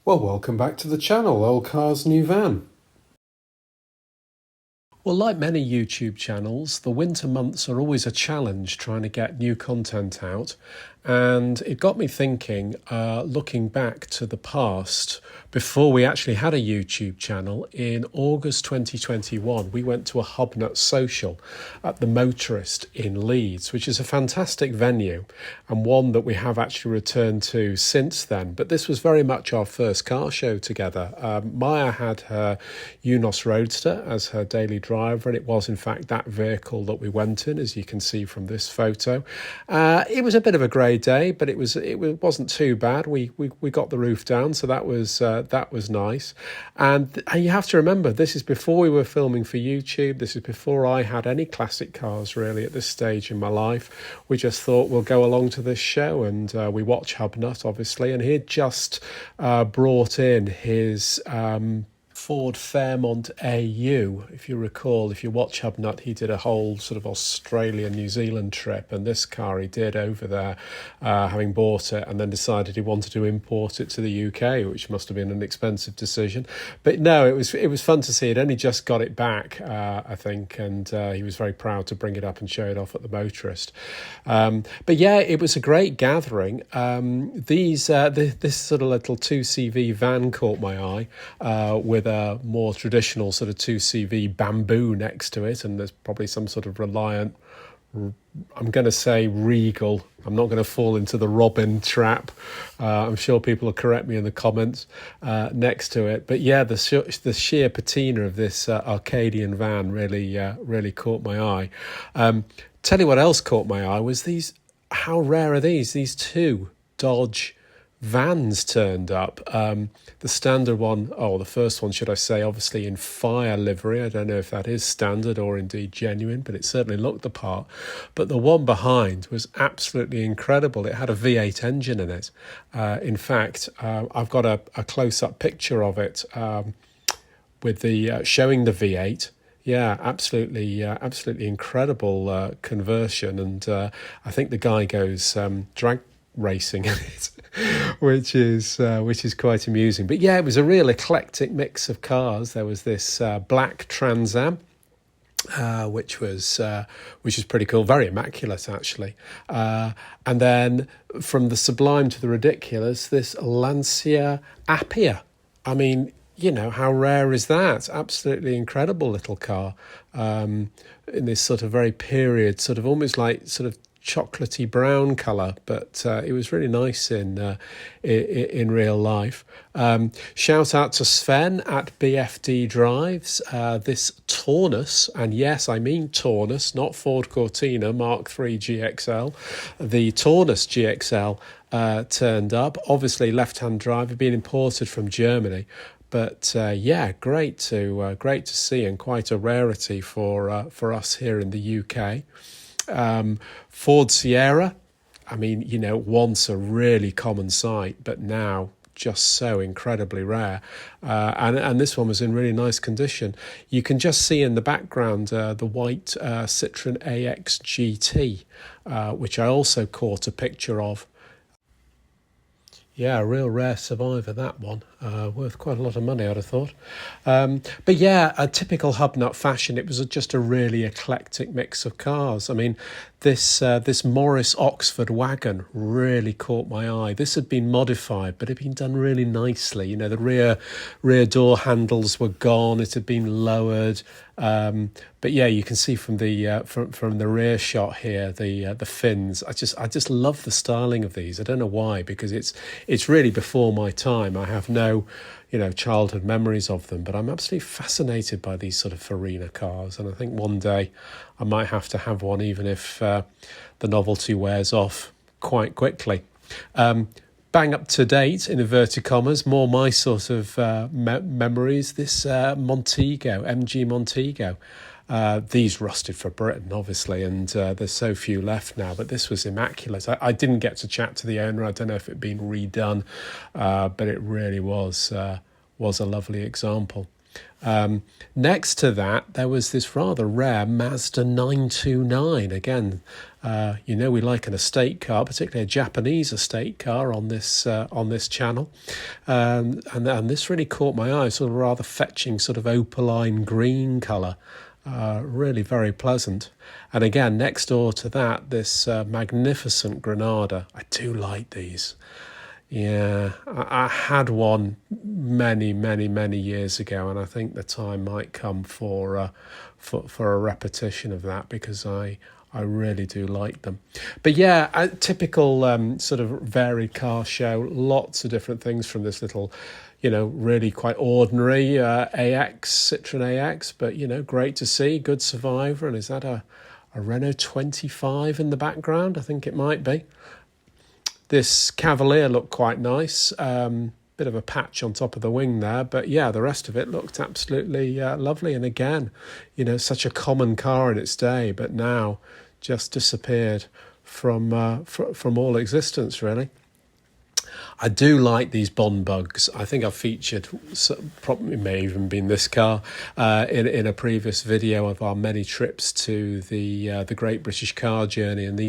Well, welcome back to the channel, Old Cars New Van. Well, like many YouTube channels, the winter months are always a challenge trying to get new content out. And it got me thinking, looking back to the past, before we actually had a YouTube channel, in August 2021, we went to a HubNut Social at the Motorist in Leeds, which is a fantastic venue and one that we have actually returned to since then. But this was very much our first car show together. Maya had her Unos Roadster as her daily driver, and it was in fact that vehicle that we went in, as you can see from this photo. It was a bit of a grey day, but it wasn't too bad. We got the roof down, so that was nice. And you have to remember, this is before we were filming for YouTube. This is before I had any classic cars really at this stage in my life. We just thought we'll go along to this show, and we watch HubNut obviously, and he had just brought in his Ford Fairmont AU. If you recall, if you watch HubNut, he did a whole sort of Australia, New Zealand trip, and this car he did over there, having bought it and then decided he wanted to import it to the UK, which must have been an expensive decision. But no, it was fun to see. It only just got it back, I think, and he was very proud to bring it up and show it off at the Motorist. But yeah, it was a great gathering. This sort of little 2CV van caught my eye, with a more traditional sort of 2CV bamboo next to it, and there's probably some sort of Reliant, I'm going to say Regal. I'm not going to fall into the Robin trap. I'm sure people will correct me in the comments next to it. But yeah, the sheer patina of this Arcadian van really caught my eye. Tell you what else caught my eye was these. How rare are these? These two Dodge vans turned up. The standard one, the first one, should I say, obviously in fire livery. I don't know if that is standard or indeed genuine, but it certainly looked the part. But the one behind was absolutely incredible. It had a V8 engine in it. In fact, I've got a close-up picture of it with the showing the V8. Yeah, absolutely incredible conversion, and I think the guy goes drag racing in it, which is quite amusing. But yeah, it was a real eclectic mix of cars. There was this black Trans Am, which is pretty cool, very immaculate actually. And then from the sublime to the ridiculous, this Lancia Appia. I mean, you know, how rare is that? Absolutely incredible little car, in this sort of very period, sort of almost like sort of chocolatey brown colour, but it was really nice in real life. Shout out to Sven at BFD Drives. This Taunus, and yes, I mean Taunus, not Ford Cortina Mark III GXL. The Taunus GXL turned up. Obviously, left-hand drive, had been imported from Germany. But yeah, great to see, and quite a rarity for us here in the UK. Ford Sierra, I mean, you know, once a really common sight, but now just so incredibly rare. And this one was in really nice condition. You can just see in the background the white Citroen AX GT, which I also caught a picture of. Yeah, a real rare survivor, that one. Worth quite a lot of money, I'd have thought. But yeah, a typical HubNut fashion. It was just a really eclectic mix of cars. I mean, this Morris Oxford wagon really caught my eye. This had been modified, but it had been done really nicely. You know, the rear door handles were gone. It had been lowered. But yeah, you can see from the from the rear shot here the fins. I just love the styling of these. I don't know why, because it's really before my time. I have no childhood memories of them, but I'm absolutely fascinated by these sort of Farina cars, and I think one day I might have to have one, even if the novelty wears off quite quickly. Bang up to date, in inverted commas, more my sort of memories. This Montego, MG Montego. These rusted for Britain, obviously, and there's so few left now, but this was immaculate. I didn't get to chat to the owner. I don't know if it had been redone, but it really was a lovely example. Next to that, there was this rather rare Mazda 929. Again, You know we like an estate car, particularly a Japanese estate car on this channel, and this really caught my eye. Sort of rather fetching, sort of opaline green colour, really very pleasant. And again, next door to that, this magnificent Granada. I do like these. Yeah, I had one many years ago, and I think the time might come for a repetition of that, because I really do like them. But yeah, a typical sort of varied car show. Lots of different things from this little, really quite ordinary Citroen AX, but great to see. Good survivor. And is that a Renault 25 in the background? I think it might be. This Cavalier looked quite nice. Bit of a patch on top of the wing there, but yeah, the rest of it looked absolutely lovely. And again, such a common car in its day, but now just disappeared from all existence, really. I do like these Bond bugs. I think I've featured, probably may even been this car, in a previous video of our many trips to the Great British Car Journey, and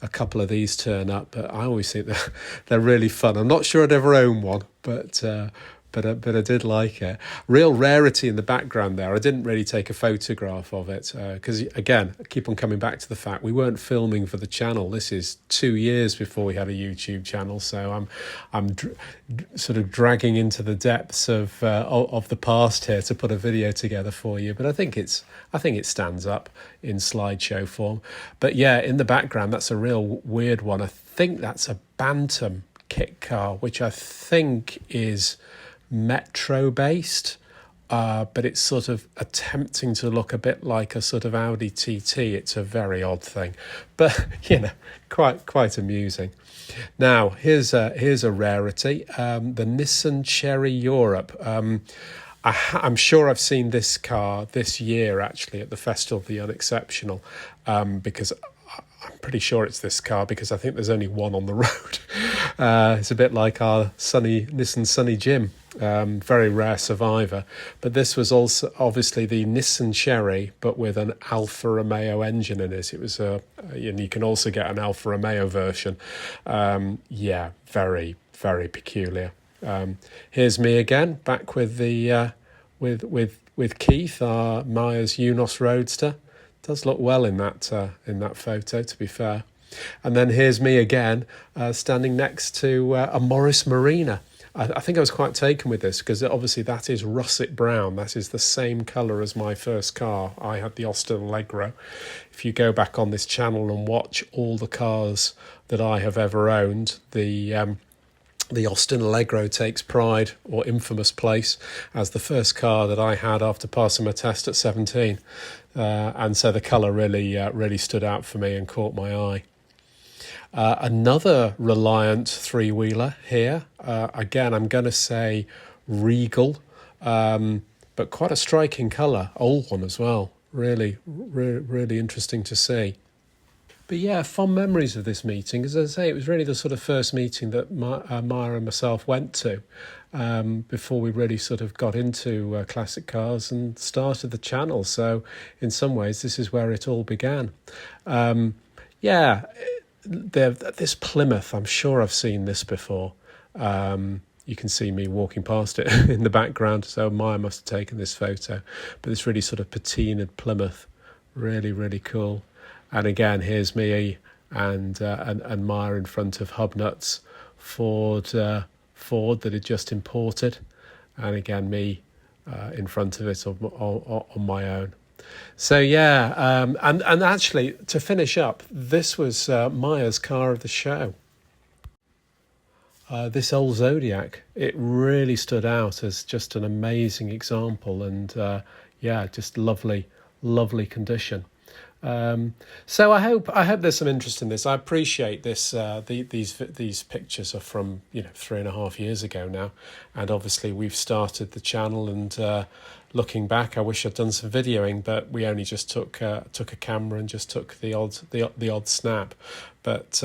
a couple of these turn up. But I always think that they're really fun. I'm not sure I'd ever own one, but I did like it. Real rarity in the background there. I didn't really take a photograph of it because, again, I keep on coming back to the fact we weren't filming for the channel. This is 2 years before we had a YouTube channel, so I'm sort of dragging into the depths of the past here to put a video together for you. But I think it stands up in slideshow form. But yeah, in the background, that's a real weird one. I think that's a Bantam kit car, which I think is metro based, but it's sort of attempting to look a bit like a sort of Audi TT. It's a very odd thing, but quite amusing. Now here's a rarity, the Nissan Cherry Europe. I'm sure I've seen this car this year actually at the Festival of the Unexceptional, because I'm pretty sure it's this car, because I think there's only one on the road. It's a bit like our Nissan Sunny Jim, very rare survivor. But this was also obviously the Nissan Cherry, but with an Alfa Romeo engine in it. It was and you can also get an Alfa Romeo version. Very, very peculiar. Here's me again, back with the with Keith, our Myers Unos Roadster. Does look well in that photo, to be fair. And then here's me again, standing next to a Morris Marina. I think I was quite taken with this because obviously that is russet brown. That is the same colour as my first car. I had the Austin Allegro. If you go back on this channel and watch all the cars that I have ever owned, the Austin Allegro takes pride, or infamous place, as the first car that I had after passing my test at 17. And so the colour really stood out for me and caught my eye. Another Reliant three-wheeler here. Again, I'm going to say Regal, but quite a striking colour. Old one as well. Really interesting to see. But yeah, fond memories of this meeting. As I say, it was really the sort of first meeting that Maya and myself went to before we really sort of got into classic cars and started the channel. So in some ways, this is where it all began. This Plymouth, I'm sure I've seen this before. You can see me walking past it in the background, so Maya must have taken this photo. But this really sort of patinaed Plymouth, really cool. And again, here's me and Maya in front of HubNut's Ford that had just imported, and again me in front of it on my own. So yeah, and actually to finish up, this was Maya's car of the show. This old Zodiac, it really stood out as just an amazing example, and just lovely condition. So I hope there's some interest in this. I appreciate this. These pictures are from 3.5 years ago now, and obviously we've started the channel, and looking back, I wish I'd done some videoing, but we only just took a camera and just took the odd snap. But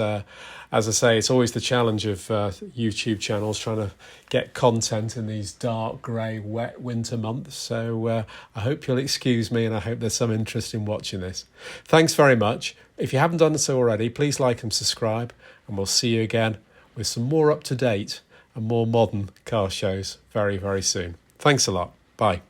as I say, it's always the challenge of YouTube channels trying to get content in these dark, grey, wet winter months. So I hope you'll excuse me, and I hope there's some interest in watching this. Thanks very much. If you haven't done so already, please like and subscribe, and we'll see you again with some more up-to-date and more modern car shows very, very soon. Thanks a lot. Bye.